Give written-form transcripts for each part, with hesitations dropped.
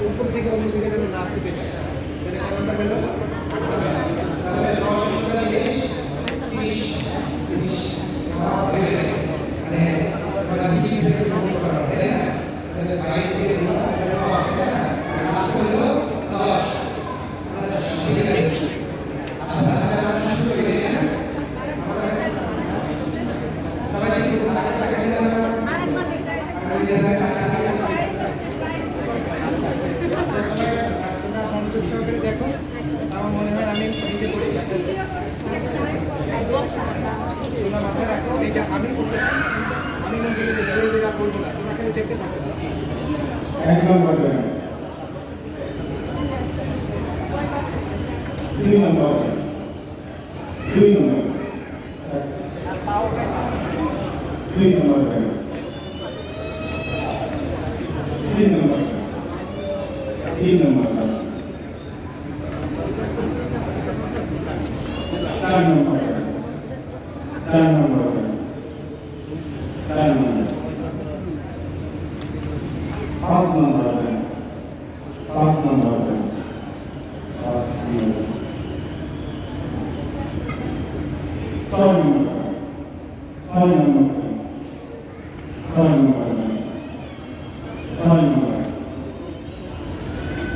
উপর থেকে অন্য জায়গায় না ছুটে যায় কারণটা হলো দেখো আমার মনে হয় আমি নিজে করি মাথায় রাখো এই যে আমি করতেছি আমি মনে করি যে যেটা করবো না তোমাকে দেখতে থাকো একদম বলবেন 2 নম্বর 2 নম্বর 2 নম্বর 3 নম্বর 3 নম্বর 4 নম্বর 4 নম্বর 4 নম্বর 5 নম্বর 5 নম্বর 6 নম্বর 6 নম্বর 6 নম্বর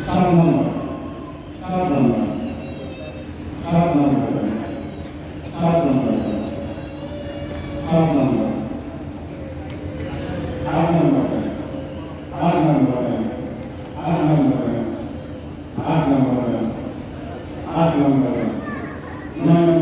6 নম্বর 7 নম্বর 7 নম্বর 7 নম্বর 7 নম্বর 7 নম্বর 8 নম্বর 8 নম্বর 8 নম্বর 8 নম্বর 8 নম্বর 9